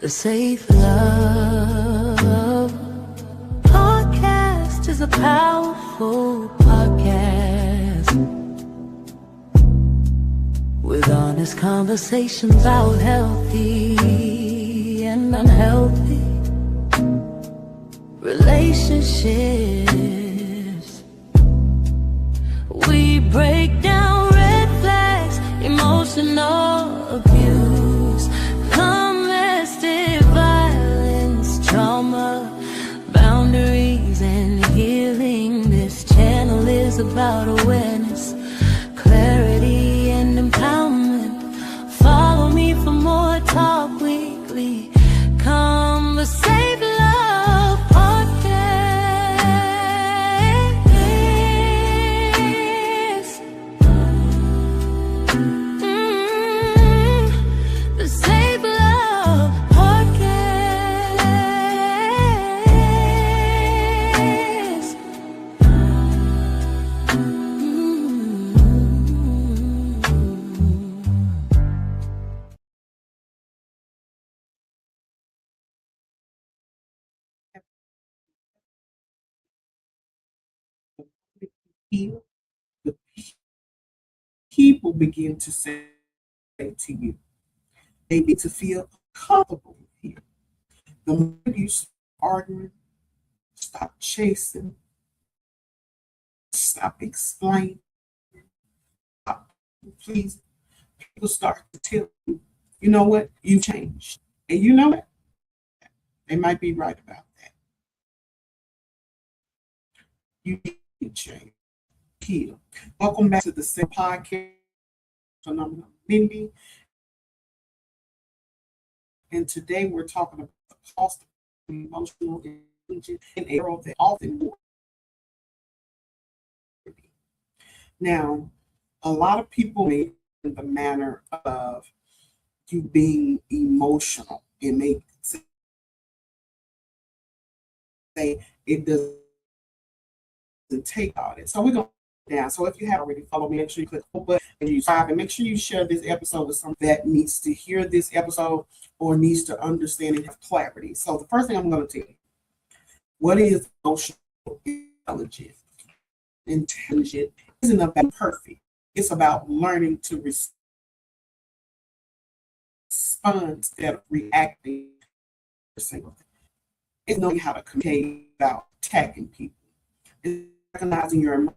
The Safe Love Podcast is a powerful podcast with honest conversations about healthy and unhealthy relationships. We break down red flags, emotional abuse, domestic violence, trauma, boundaries, and healing. This channel is about awareness, clarity, and empowerment. Follow me for more talk weekly. Conversation Love Podcast. The Safe Love Podcast. Heal, the people begin to say to you, they need to feel comfortable with you. The more you stop arguing, stop chasing, stop explaining, stop pleasing, people start to tell you, you know what, you changed. And you know what? They might be right about that. You need to change. Heal. Welcome back to the same podcast. I'm Mindy, and today we're talking about the cost of emotional intelligence and error that often work. Now, a lot of people make in the manner of you being emotional and they say it doesn't take all this. So we're going down. So if you haven't already followed me, make sure you click the button and you subscribe, and make sure you share this episode with someone that needs to hear this episode or needs to understand and have clarity. So the first thing I'm going to tell you, what is emotional intelligence? Intelligent isn't about perfect. It's about learning to respond instead of reacting. It's knowing how to communicate without attacking people. It's recognizing your emotion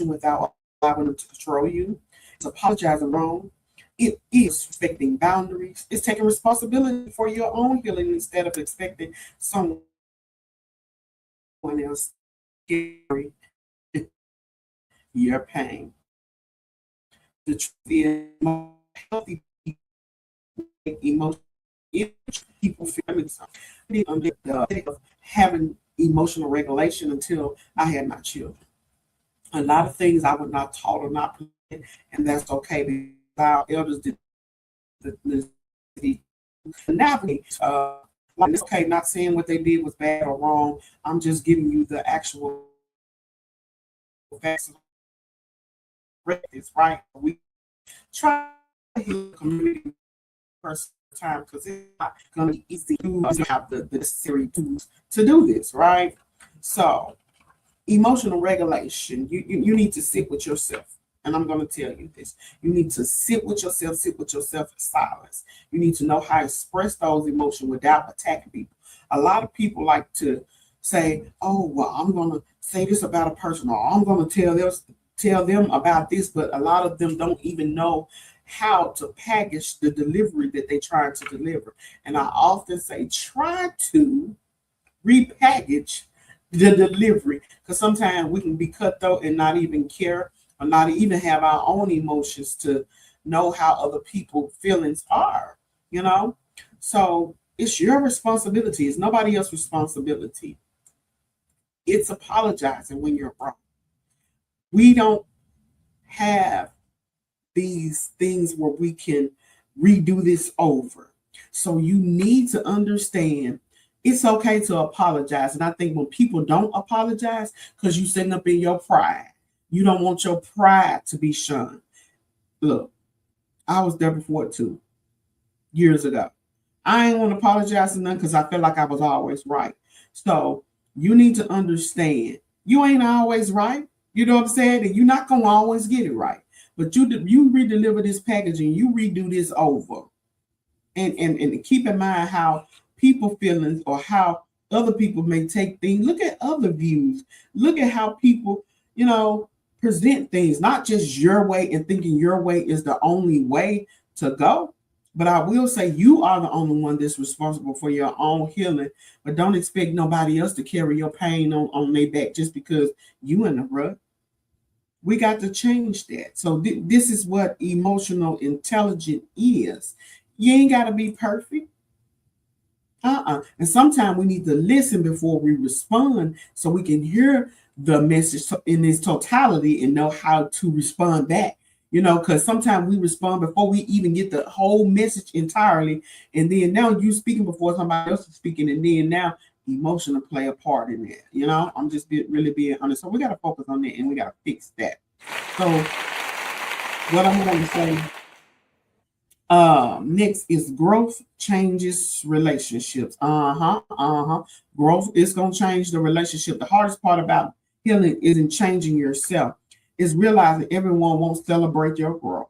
without allowing them to control you. It's apologizing wrong. It is respecting boundaries. It's taking responsibility for your own healing instead of expecting someone else to carry your pain. The truth is, healthy emotional people feeling something. Of having emotional regulation until I had my children. A lot of things I was not taught or not planned, and that's okay because our elders did navigate. Like it's okay, not saying what they did was bad or wrong. I'm just giving you the actual facts. Right? We try to heal the community first time because it's not going to be easy to have the necessary tools to do this, right? So emotional regulation, you need to sit with yourself. And I'm going to tell you this. You need to sit with yourself in silence. You need to know how to express those emotions without attacking people. A lot of people like to say, oh, well, I'm going to say this about a person, or I'm going to tell them about this, but a lot of them don't even know how to package the delivery that they try to deliver. And I often say, try to repackage the delivery, because sometimes we can be cutthroat and not even care or not even have our own emotions to know how other people's feelings are, you know? So it's your responsibility. It's nobody else's responsibility. It's apologizing when you're wrong. We don't have these things where we can redo this over. So you need to understand it's okay to apologize. And I think when people don't apologize, because you're sitting up in your pride, you don't want your pride to be shunned. Look, I was there before too, years ago. I ain't want to apologize to none because I felt like I was always right. So you need to understand you ain't always right. You know what I'm saying? And you're not gonna always get it right. But you redeliver this package and you redo this over. And keep in mind how people feelings or how other people may take things. Look at other views. Look at how people, you know, present things, not just your way and thinking your way is the only way to go. But I will say you are the only one that's responsible for your own healing. But don't expect nobody else to carry your pain on their back just because you in the rut. We got to change that. So this is what emotional intelligence is. You ain't got to be perfect. And sometimes we need to listen before we respond so we can hear the message in its totality and know how to respond back. You know, because sometimes we respond before we even get the whole message entirely. And then now you speaking before somebody else is speaking. And then now emotional play a part in that. You know, I'm just really being honest. So we got to focus on that and we got to fix that. So what I'm going to say next is growth changes relationships. Growth is going to change the relationship. The hardest part about healing isn't changing yourself. It's realizing everyone won't celebrate your growth.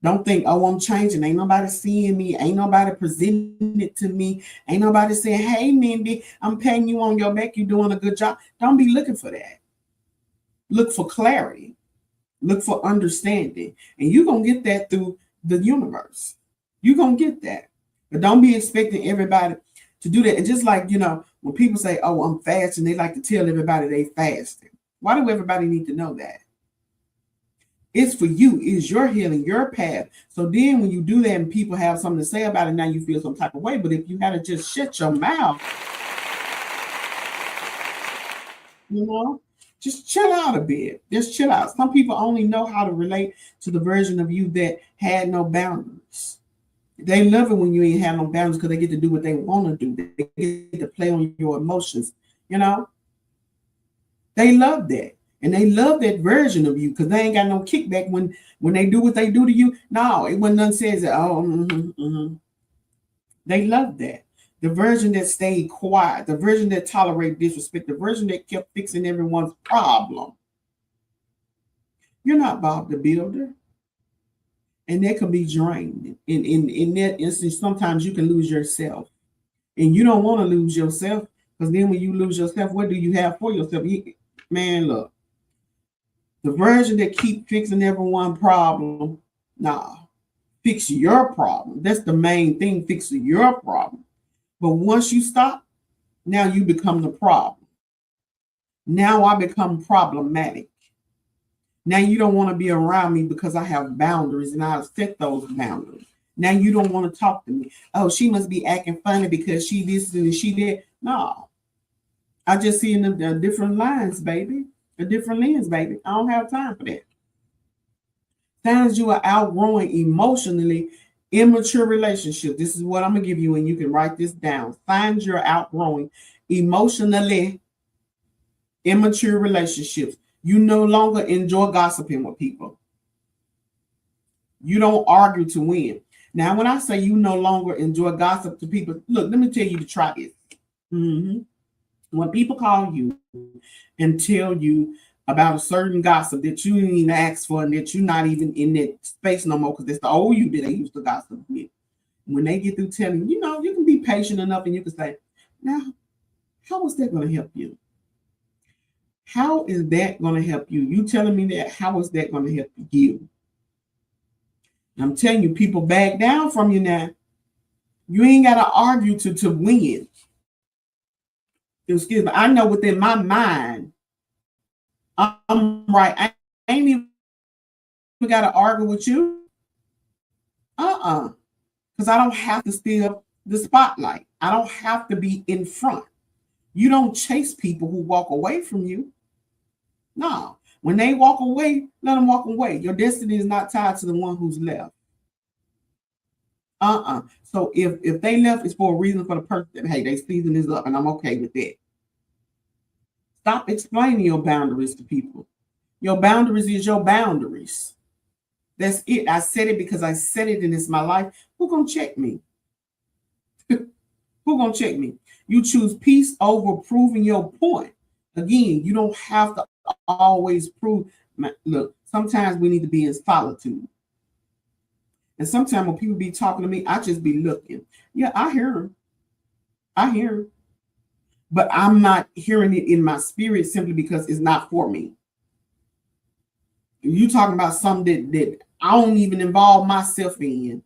Don't think, oh, I'm changing. Ain't nobody seeing me. Ain't nobody presenting it to me. Ain't nobody saying, hey, Mindy, I'm paying you on your back. You're doing a good job. Don't be looking for that. Look for clarity. Look for understanding. And you're going to get that through the universe. You're going to get that. But don't be expecting everybody to do that. And just like, you know, when people say, oh, I'm fasting, they like to tell everybody they fasting. Why do everybody need to know that? It's for you. It's your healing, your path. So then when you do that and people have something to say about it, now you feel some type of way. But if you had to just shut your mouth, you know, just chill out a bit. Just chill out. Some people only know how to relate to the version of you that had no boundaries. They love it when you ain't have no boundaries because they get to do what they want to do. They get to play on your emotions. You know, they love that. And they love that version of you because they ain't got no kickback when they do what they do to you. No, it when none says that. Oh, They love that. The version that stayed quiet, the version that tolerated disrespect, the version that kept fixing everyone's problem. You're not Bob the Builder. And that can be drained. In that instance, sometimes you can lose yourself. And you don't want to lose yourself because then when you lose yourself, what do you have for yourself? Man, look. The version that keep fixing everyone's problem, nah, fix your problem. That's the main thing, fixing your problem. But once you stop, now you become the problem. Now I become problematic. Now you don't want to be around me because I have boundaries and I set those boundaries. Now you don't want to talk to me. Oh, she must be acting funny because she this and she did. No, I just see in the different lines, baby. A different lens, baby. I don't have time for that. Signs you are outgrowing emotionally immature relationship. This is what I'm gonna give you, and you can write this down. Signs you're outgrowing emotionally immature relationships. You no longer enjoy gossiping with people. You don't argue to win. Now, when I say you no longer enjoy gossip to people, look, let me tell you to try it. When people call you and tell you about a certain gossip that you didn't even ask for and that you're not even in that space no more because it's the old you that they used to gossip with. When they get through telling you, know, you can be patient enough and you can say, now, how is that going to help you? How is that going to help you? You telling me that, how is that going to help you? I'm telling you, people back down from you now. You ain't got to argue to win. Excuse me. I know within my mind, I'm right. I ain't even got to argue with you. Because I don't have to steal the spotlight. I don't have to be in front. You don't chase people who walk away from you. No. When they walk away, let them walk away. Your destiny is not tied to the one who's left. So if they left, it's for a reason for the person that, hey, they season is up and I'm okay with that. Stop explaining your boundaries to people. Your boundaries is your boundaries. That's it. I said it because I said it and it's my life. Who gonna check me? Who gonna check me? You choose peace over proving your point. Again, you don't have to always prove. Look, sometimes we need to be in solitude. And sometimes when people be talking to me, I just be looking. Yeah, I hear them. I hear them. But I'm not hearing it in my spirit simply because it's not for me. You talking about something that I don't even involve myself in,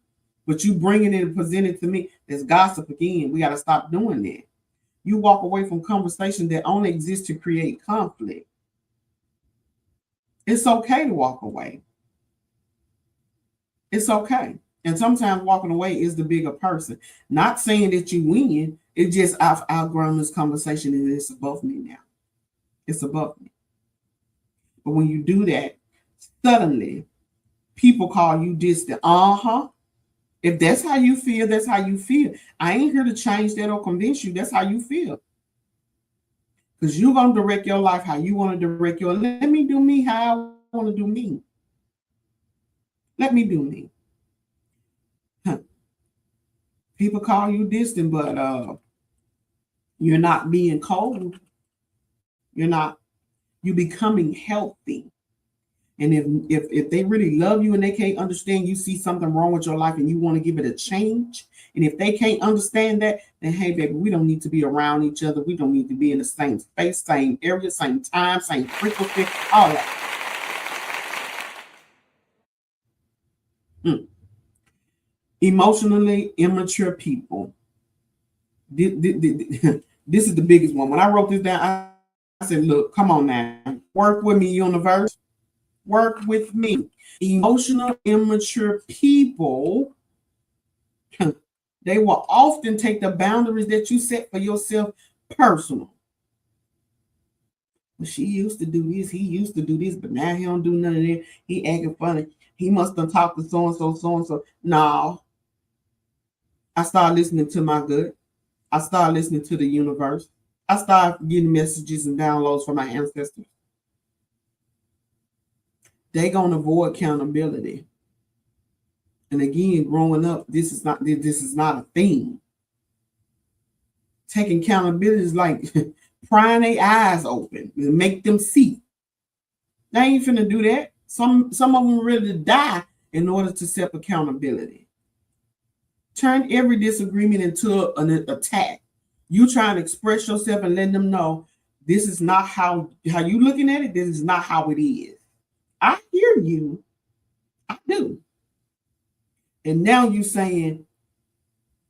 but you bringing it and presenting it to me. There's gossip again. We got to stop doing that. You walk away from conversations that only exist to create conflict. It's okay to walk away. It's okay. And sometimes walking away is the bigger person. Not saying that you win. It's just I've outgrown this conversation and it's above me now. It's above me. But when you do that, suddenly people call you distant. If that's how you feel, that's how you feel. I ain't here to change that or convince you. That's how you feel. Because you're going to direct your life how you want to direct your life. Let me do me how I want to do me. Let me do me. People call you distant, but you're not being cold. You're becoming healthy. And if they really love you and they can't understand you see something wrong with your life and you want to give it a change, and if they can't understand that, then hey, baby, we don't need to be around each other. We don't need to be in the same space, same area, same time, same frequency, all that. Emotionally immature people. This is the biggest one. When I wrote this down, I said, look, come on now. Work with me, universe. Work with me. Emotional immature people, they will often take the boundaries that you set for yourself personal. Well, she used to do this, he used to do this, but now he don't do none of that. He acting funny. He must have talked to so-and-so, so-and-so. No. I started listening to my gut. I started listening to the universe. I started getting messages and downloads from my ancestors. They gonna avoid accountability. And again, growing up, this is not a thing. Taking accountability is like prying their eyes open and make them see. They ain't finna do that. Some of them ready to die in order to accept accountability. Turn every disagreement into an attack. You trying to express yourself and let them know this is not how you looking at it. This is not how it is. I hear you. I do. And now you saying,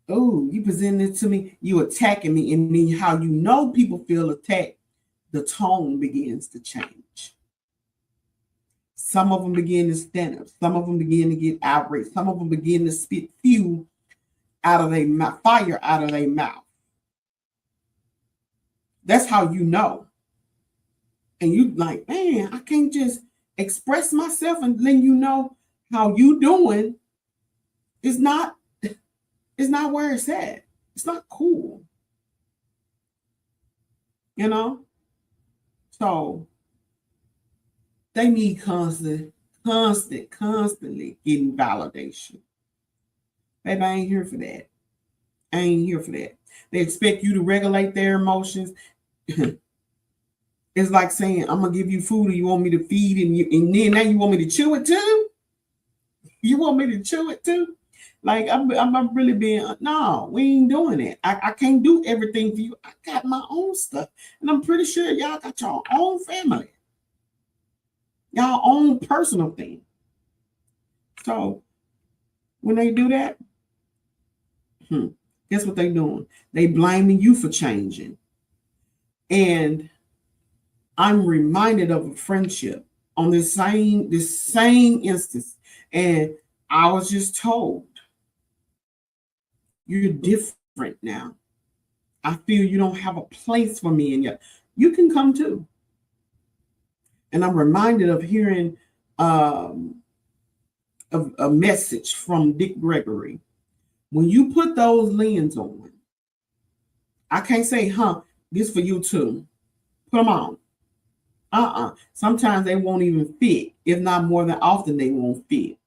oh, you presenting it to me, you attacking me, and then how you know people feel attacked, the tone begins to change. Some of them begin to stand up. Some of them begin to get outraged. Some of them begin to spit fuel out of their mouth, fire out of their mouth. That's how you know. And you like, man, I can't just express myself and let you know how you doing. It's not where it's at. It's not cool. You know? So they need constantly getting validation. Baby, I ain't here for that. I ain't here for that. They expect you to regulate their emotions. It's like saying, I'm gonna give you food and you want me to feed and then now you want me to chew it too? You want me to chew it too? Like I'm really being no, we ain't doing it. I can't do everything for you. I got my own stuff. And I'm pretty sure y'all got your own family. Y'all own personal thing. So when they do that, guess what they doing? They blaming you for changing. And I'm reminded of a friendship on this same instance. And I was just told, you're different now. I feel you don't have a place for me in you. You can come too. And I'm reminded of hearing a message from Dick Gregory. When you put those lenses on, I can't say, this for you too. Put them on. Sometimes they won't even fit. If not more than often, they won't fit.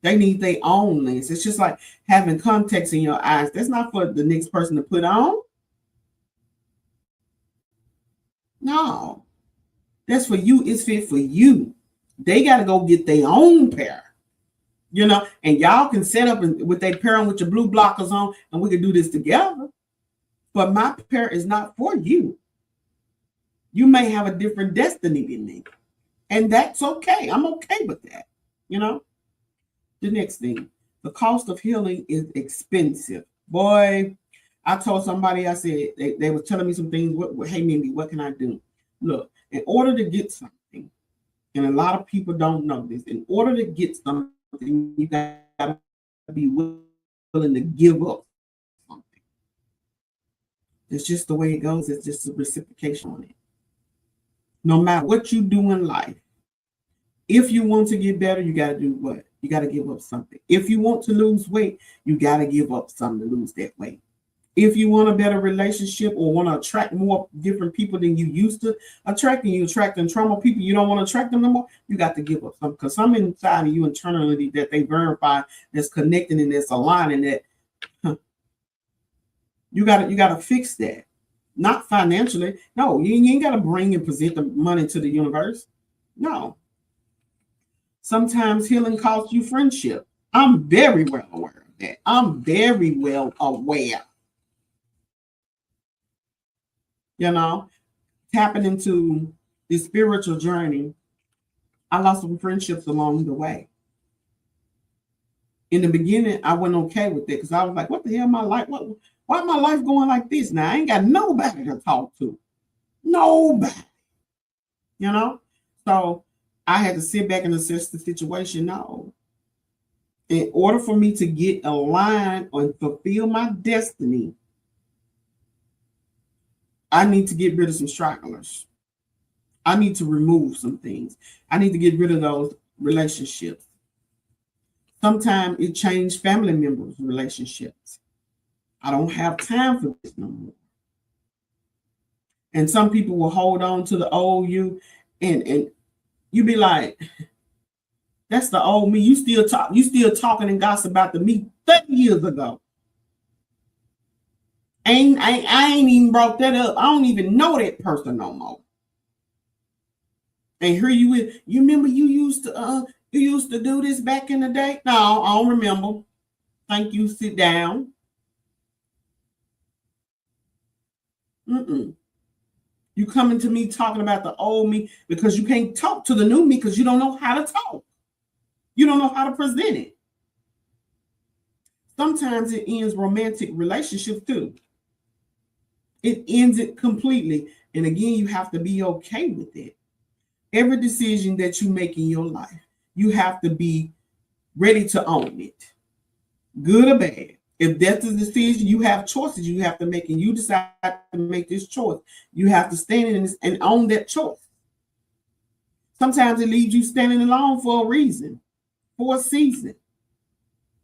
They need their own lens. It's just like having contacts in your eyes. That's not for the next person to put on. No, that's for you. It's fit for you. They got to go get their own pair, and y'all can set up with their pair on with your blue blockers on, and we can do this together. But my pair is not for you. You may have a different destiny than me, and that's okay. I'm okay with that. The next thing, the cost of healing is expensive. Boy, I told somebody, I said, they were telling me some things. Hey, Mindy, what can I do? Look, in order to get something, and a lot of people don't know this, in order to get something, you got to be willing to give up something. It's just the way it goes. It's just a reciprocation on it. No matter what you do in life, if you want to get better, you got to do what? You got to give up something. If you want to lose weight, you got to give up something to lose that weight. If you want a better relationship or want to attract more different people than you used to attracting, you attracting trauma people, you don't want to attract them no more, you got to give up something. Because something inside of you internally that they verify that's connecting and that's aligning that you got to fix that. Not financially. No, you ain't got to bring and present the money to the universe. No. Sometimes healing costs you friendship. I'm very well aware of that. I'm very well aware. Tapping into this spiritual journey, I lost some friendships along the way. In the beginning, I wasn't okay with it because I was like, what the hell my life? Why my life going like this now? I ain't got nobody to talk to. Nobody. So I had to sit back and assess the situation. No. In order for me to get aligned and fulfill my destiny, I need to get rid of some stragglers. I need to remove some things. I need to get rid of those relationships. Sometimes it changed family members' relationships. I don't have time for this no more. And some people will hold on to the old you, and you be like, that's the old me. You still talking and gossip about the me 30 years ago. I ain't even brought that up. I don't even know that person no more. And here you is. You remember you used to do this back in the day? No, I don't remember. Thank you. Sit down. You coming to me talking about the old me because you can't talk to the new me because you don't know how to talk. You don't know how to present it. Sometimes it ends romantic relationships too. It ends it completely. And again, you have to be okay with it. Every decision that you make in your life, you have to be ready to own it. Good or bad. If that's the decision, you have choices you have to make, and you decide to make this choice. You have to stand in this and own that choice. Sometimes it leaves you standing alone for a reason, for a season.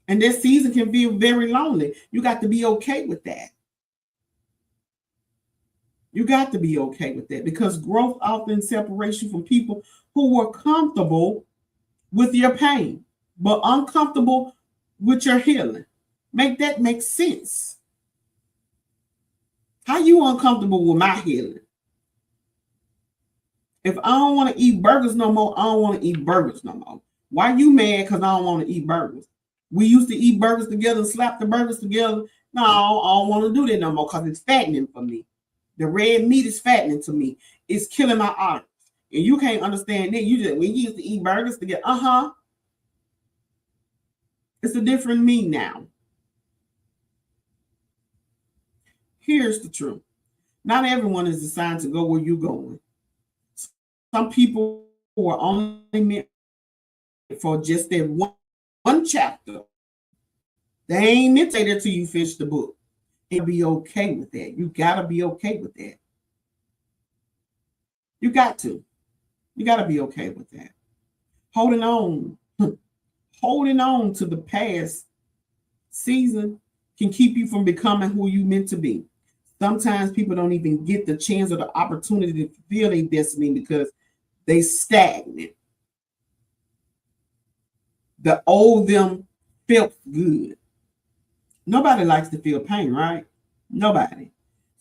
And that season can feel very lonely. You got to be okay with that. You got to be okay with that because growth often separates you from people who were comfortable with your pain, but uncomfortable with your healing. Make that make sense. How you uncomfortable with my healing? If I don't want to eat burgers no more, I don't want to eat burgers no more. Why you mad because I don't want to eat burgers? We used to eat burgers together and slap the burgers together. No, I don't want to do that no more because it's fattening for me. The red meat is fattening to me. It's killing my arteries. And you can't understand that. You just when you used to eat burgers together, it's a different me now. Here's the truth. Not everyone is designed to go where you're going. Some people are only meant for just that one chapter. They ain't meant to say that till you finish the book. And be okay with that. You gotta be okay with that. You got to. You gotta be okay with that. Holding on to the past season can keep you from becoming who you meant to be. Sometimes people don't even get the chance or the opportunity to fulfill their destiny because they stagnant. The old them felt good. Nobody likes to feel pain, right? Nobody.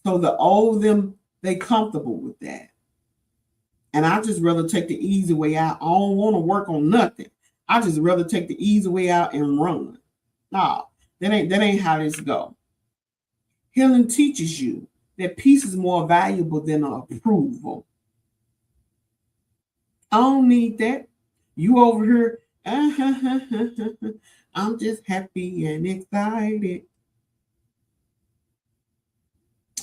So the old them, they comfortable with that. And I just rather take the easy way out. I don't want to work on nothing. I just rather take the easy way out and run. Nah, that ain't how this go. Healing teaches you that peace is more valuable than approval. I don't need that. You over here, I'm just happy and excited.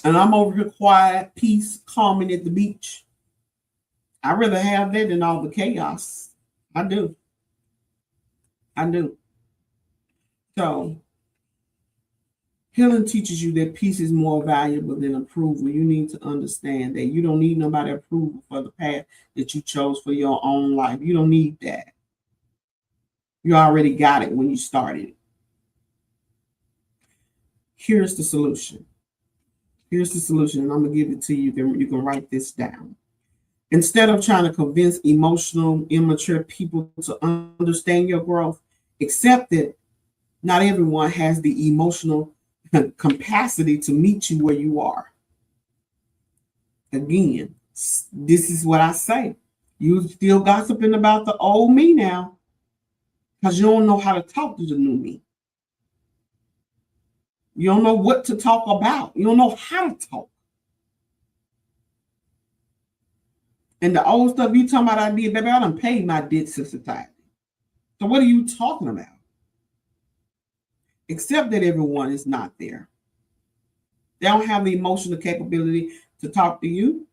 And I'm over here quiet, peace, calming at the beach. I'd rather have that than all the chaos. I do. I do. So, healing teaches you that peace is more valuable than approval. You need to understand that you don't need nobody approval for the path that you chose for your own life. You don't need that. You already got it when you started. Here's the solution. Here's the solution, and I'm going to give it to you. You can write this down. Instead of trying to convince emotional, immature people to understand your growth, accept that not everyone has the emotional capacity to meet you where you are. Again, this is what I say. You still gossiping about the old me now because you don't know how to talk to the new me. You don't know what to talk about. You don't know how to talk. And the old stuff you talking about I did, baby, I done paid my debt to society. So what are you talking about? Except that everyone is not there. They don't have the emotional capability to talk to you.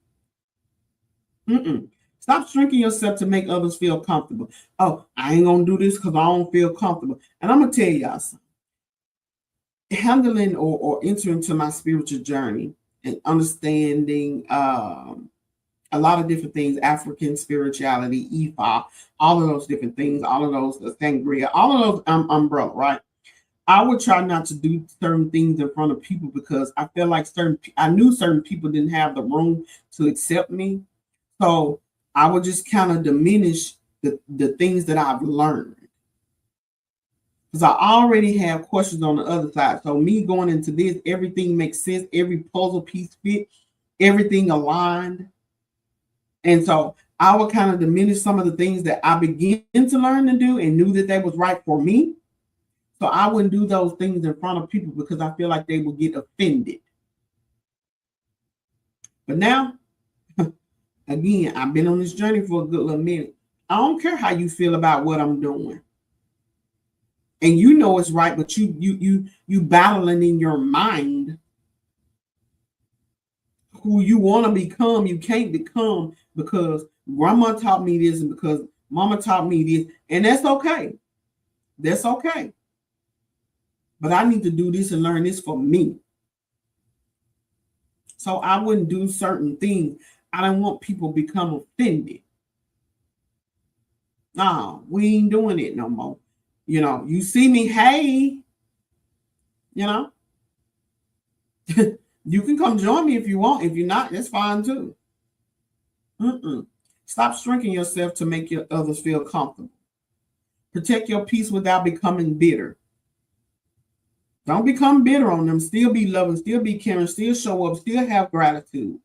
Stop shrinking yourself to make others feel comfortable. Oh, I ain't gonna do this because I don't feel comfortable. And I'm gonna tell y'all something. Handling or entering to my spiritual journey and understanding a lot of different things, African spirituality, Ifa, all of those different things, all of those sangria, all of those umbrella, right? I would try not to do certain things in front of people because I feel like I knew certain people didn't have the room to accept me. So I would just kind of diminish the things that I've learned. Because I already have questions on the other side. So me going into this, everything makes sense. Every puzzle piece fit, everything aligned. And so I would kind of diminish some of the things that I began to learn to do and knew that they was right for me. So I wouldn't do those things in front of people because I feel like they would get offended. But now, again, I've been on this journey for a good little minute. I don't care how you feel about what I'm doing. And you know it's right, but you battling in your mind who you want to become, you can't become because grandma taught me this and because mama taught me this. And that's okay. That's okay. But I need to do this and learn this for me. So I wouldn't do certain things. I don't want people to become offended. No, we ain't doing it no more. You know, you see me, hey, you know, you can come join me if you want. If you're not, that's fine too. Stop shrinking yourself to make your others feel comfortable. Protect your peace without becoming bitter. Don't become bitter on them. Still be loving, still be caring, still show up, still have gratitude.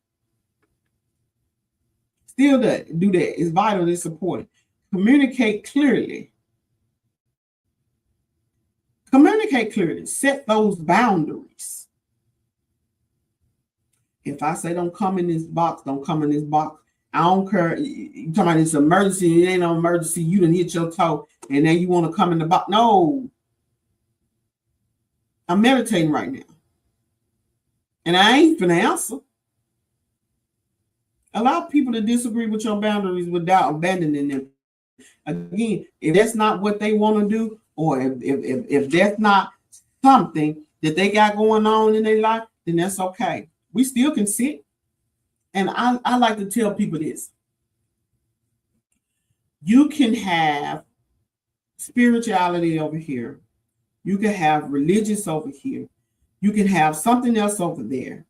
Still do that. It's vital to support it. Communicate clearly. Communicate clearly. Set those boundaries. If I say don't come in this box, don't come in this box. I don't care. You talking about this emergency, it ain't no emergency. You done hit your toe and then you want to come in the box. No. I'm meditating right now. And I ain't finna answer. Allow people to disagree with your boundaries without abandoning them. Again, if that's not what they want to do, or if that's not something that they got going on in their life, then that's okay. We still can sit. And I like to tell people this. You can have spirituality over here. You can have religious over here. You can have something else over there.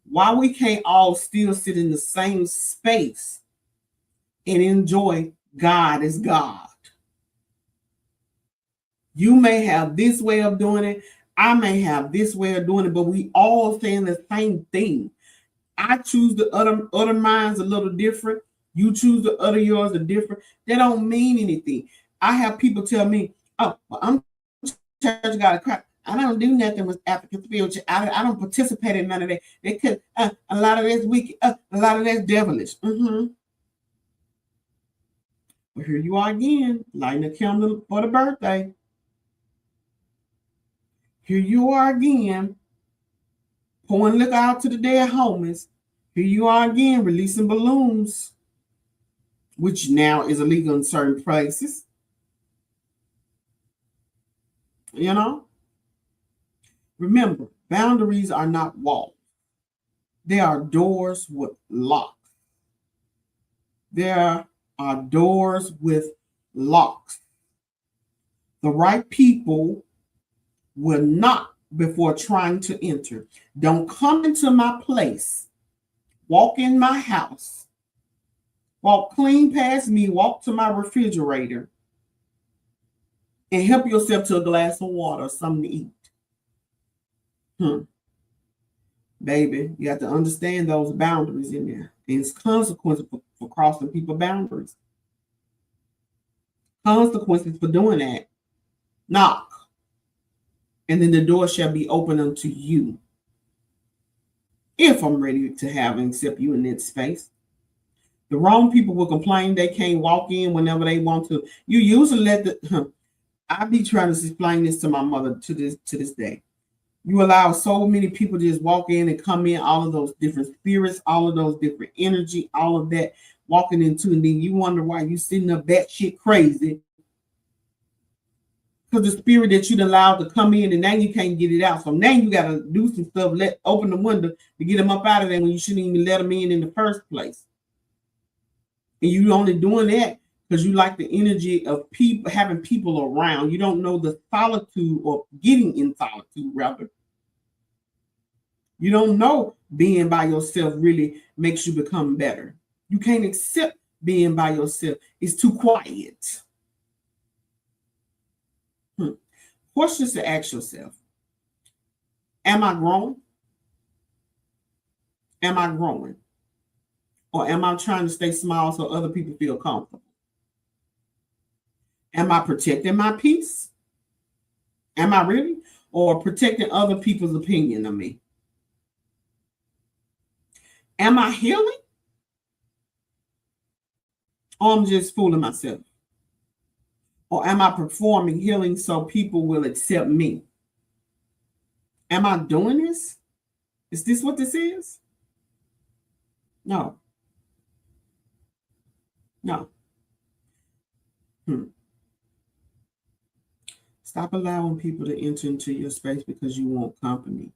Why we can't all still sit in the same space and enjoy God as God? You may have this way of doing it. I may have this way of doing it, but we all saying the same thing. I choose the other minds a little different. You choose the other yours are different. They don't mean anything. I have people tell me, "Oh, well, I'm church got a crap. I don't do nothing with African spiritual. I don't participate in none of that. They could a lot of that's wicked. A lot of that's devilish." Well, here you are again, lighting a candle for the birthday. Here you are again, pouring liquor out to the dead homies. Here you are again, releasing balloons, which now is illegal in certain places. You know? Remember, boundaries are not walls. They are doors with locks. There are doors with locks. The right people will knock before trying to enter. Don't come into my place. Walk in my house. Walk clean past me. Walk to my refrigerator and help yourself to a glass of water or something to eat. Baby, you have to understand those boundaries in there. And it's consequences for crossing people's boundaries. Consequences for doing that. Knock. And then the door shall be open unto you. If I'm ready to have and accept you in that space. The wrong people will complain they can't walk in whenever they want to. You usually let the I be trying to explain this to my mother to this day. You allow so many people to just walk in and come in, all of those different spirits, all of those different energy, all of that walking into, and then you wonder why you sitting up batshit crazy. Because the spirit that you'd allowed to come in and now you can't get it out. So now you got to do some stuff, open the window to get them up out of there when you shouldn't even let them in the first place. And you only doing that because you like the energy of people, having people around. You don't know the solitude or getting in solitude, rather. You don't know being by yourself really makes you become better. You can't accept being by yourself. It's too quiet. Questions to ask yourself. Am I growing? Am I growing? Or am I trying to stay small so other people feel comfortable? Am I protecting my peace? Am I really? Or protecting other people's opinion of me? Am I healing? Or I'm just fooling myself? Or am I performing healing so people will accept me? Am I doing this? Is this what this is? No. No. Stop allowing people to enter into your space because you want company.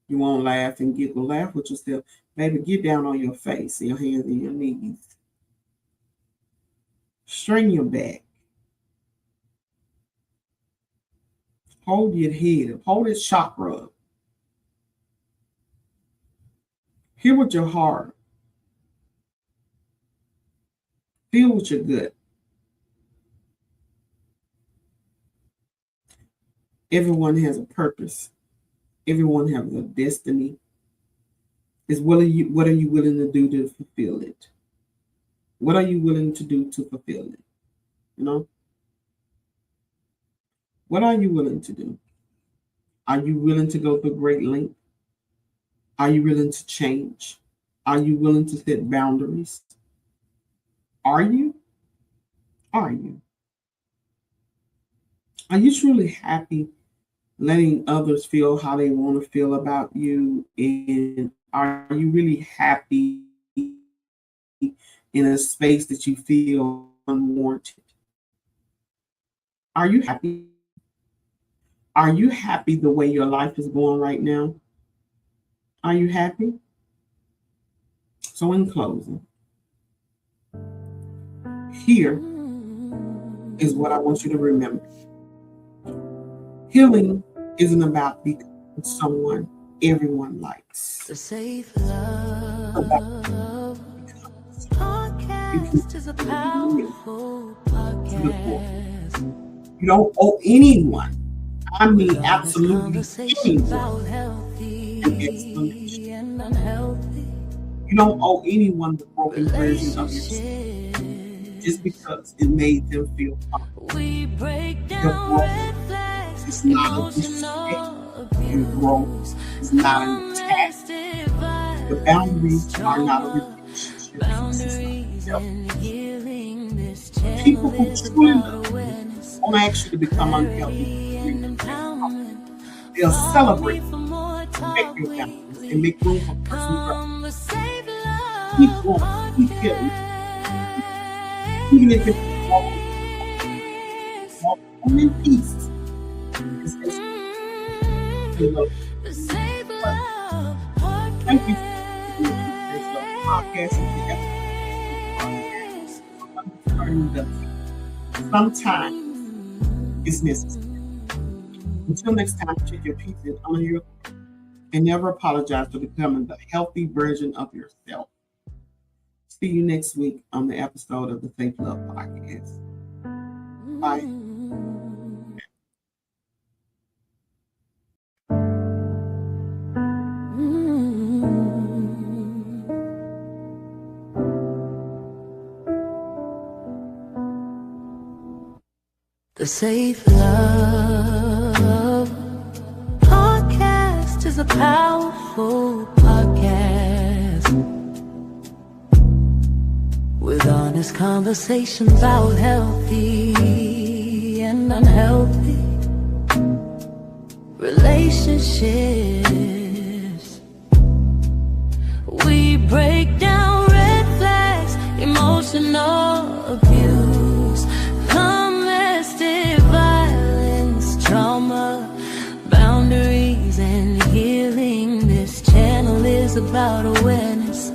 You won't laugh and giggle. Laugh with yourself. Baby, get down on your face, your hands and your knees. Straighten your back. Hold your head up. Hold its chakra up. Hear with your heart. Feel with your gut. Everyone has a purpose. Everyone has a destiny. Is what are you willing to do to fulfill it? What are you willing to do to fulfill it? You know? What are you willing to do? Are you willing to go through great length? Are you willing to change? Are you willing to set boundaries? Are you? Are you? Are you truly happy letting others feel how they want to feel about you? And are you really happy in a space that you feel unwarranted? Are you happy? Are you happy the way your life is going right now? Are you happy? So in closing, here is what I want you to remember. Healing isn't about becoming someone everyone likes. The Safe Love Podcast is a powerful podcast. You don't owe anyone, I mean Honest absolutely conversations anyone, about an explanation. healthy and unhealthy You don't owe anyone the broken version of yourself just relationships. because it made them feel comfortable. We break Your down growth red flags, is not a disrespect. emotional Your growth abuse, is not an attack. domestic Your violence, boundaries are not a trauma, relationship piece. It's not boundaries self. and healing. This People channel who is truly about love you awareness, won't ask you to become unhealthy clarity, to make and you feel comfortable. empowerment. They'll Follow celebrate me for more respect talk your boundaries and weekly. make room for personal growth. Conversate Keep Love growing, keep healing, even if it's small, Podcast. small, and in peace. It's just you know, The Save but Love thank you for being here. This podcast is the episode Podcast. of understanding that sometimes it's necessary. Until next time, take your peace and honor your and never apologize for becoming the healthy version of yourself. See you next week on the episode of the Faith Love Podcast. Bye. The Safe Love Podcast is a powerful podcast with honest conversations about healthy and unhealthy relationships. We break down red flags, emotional abuse, domestic violence, trauma, boundaries, and healing. This channel is about awareness,